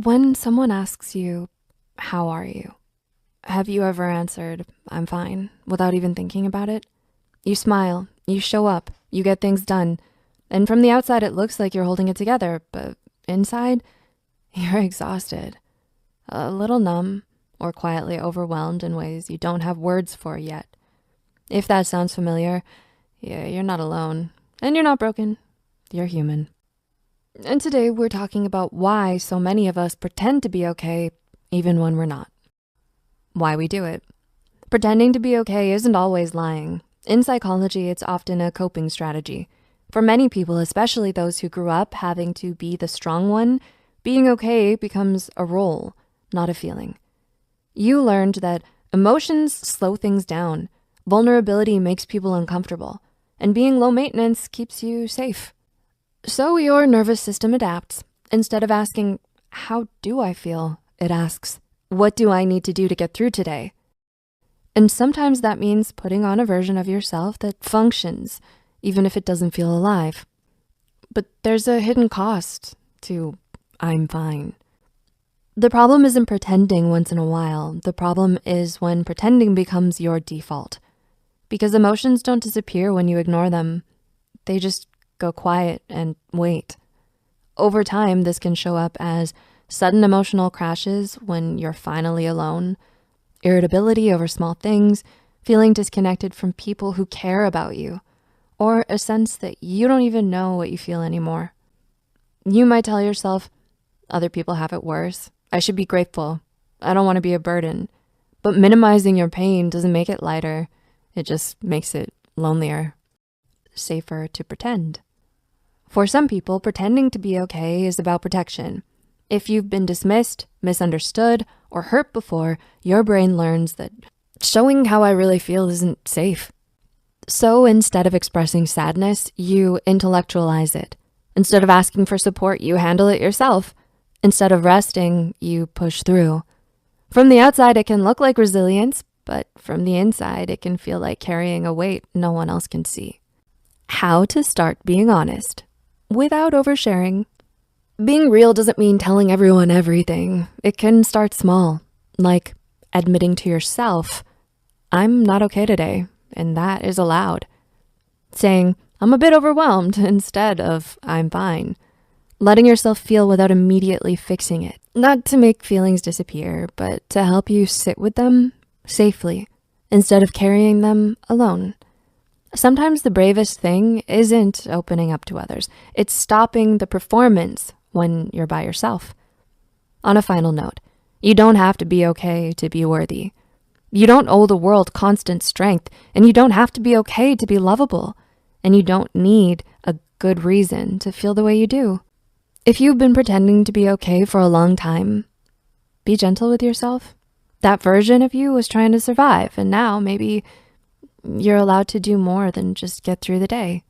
When someone asks you, how are you? Have you ever answered, I'm fine, without even thinking about it? You smile, you show up, you get things done, and from the outside it looks like you're holding it together, but inside, you're exhausted, a little numb, or quietly overwhelmed in ways you don't have words for yet. If that sounds familiar, yeah, you're not alone, and you're not broken, you're human. And today we're talking about why so many of us pretend to be okay even when we're not. Why we do it. Pretending to be okay isn't always lying. In psychology, it's often a coping strategy. For many people, especially those who grew up having to be the strong one, being okay becomes a role, not a feeling. You learned that emotions slow things down, vulnerability makes people uncomfortable, and being low maintenance keeps you safe. So your nervous system adapts. Instead of asking, how do I feel? It asks, what do I need to do to get through today? And sometimes that means putting on a version of yourself that functions, even if it doesn't feel alive. But there's a hidden cost to I'm fine. The problem isn't pretending once in a while. The problem is when pretending becomes your default. Because emotions don't disappear when you ignore them. They just go quiet and wait. Over time, this can show up as sudden emotional crashes when you're finally alone, irritability over small things, feeling disconnected from people who care about you, or a sense that you don't even know what you feel anymore. You might tell yourself, other people have it worse. I should be grateful. I don't want to be a burden. But minimizing your pain doesn't make it lighter. It just makes it lonelier, safer to pretend. For some people, pretending to be okay is about protection. If you've been dismissed, misunderstood, or hurt before, your brain learns that showing how I really feel isn't safe. So instead of expressing sadness, you intellectualize it. Instead of asking for support, you handle it yourself. Instead of resting, you push through. From the outside, it can look like resilience, but from the inside, it can feel like carrying a weight no one else can see. How to start being honest without oversharing. Being real doesn't mean telling everyone everything. It can start small, like admitting to yourself, I'm not okay today, and that is allowed. Saying, I'm a bit overwhelmed instead of I'm fine. Letting yourself feel without immediately fixing it. Not to make feelings disappear, but to help you sit with them safely instead of carrying them alone. Sometimes the bravest thing isn't opening up to others. It's stopping the performance when you're by yourself. On a final note, you don't have to be okay to be worthy. You don't owe the world constant strength, and you don't have to be okay to be lovable, and you don't need a good reason to feel the way you do. If you've been pretending to be okay for a long time, be gentle with yourself. That version of you was trying to survive, and now maybe you're allowed to do more than just get through the day.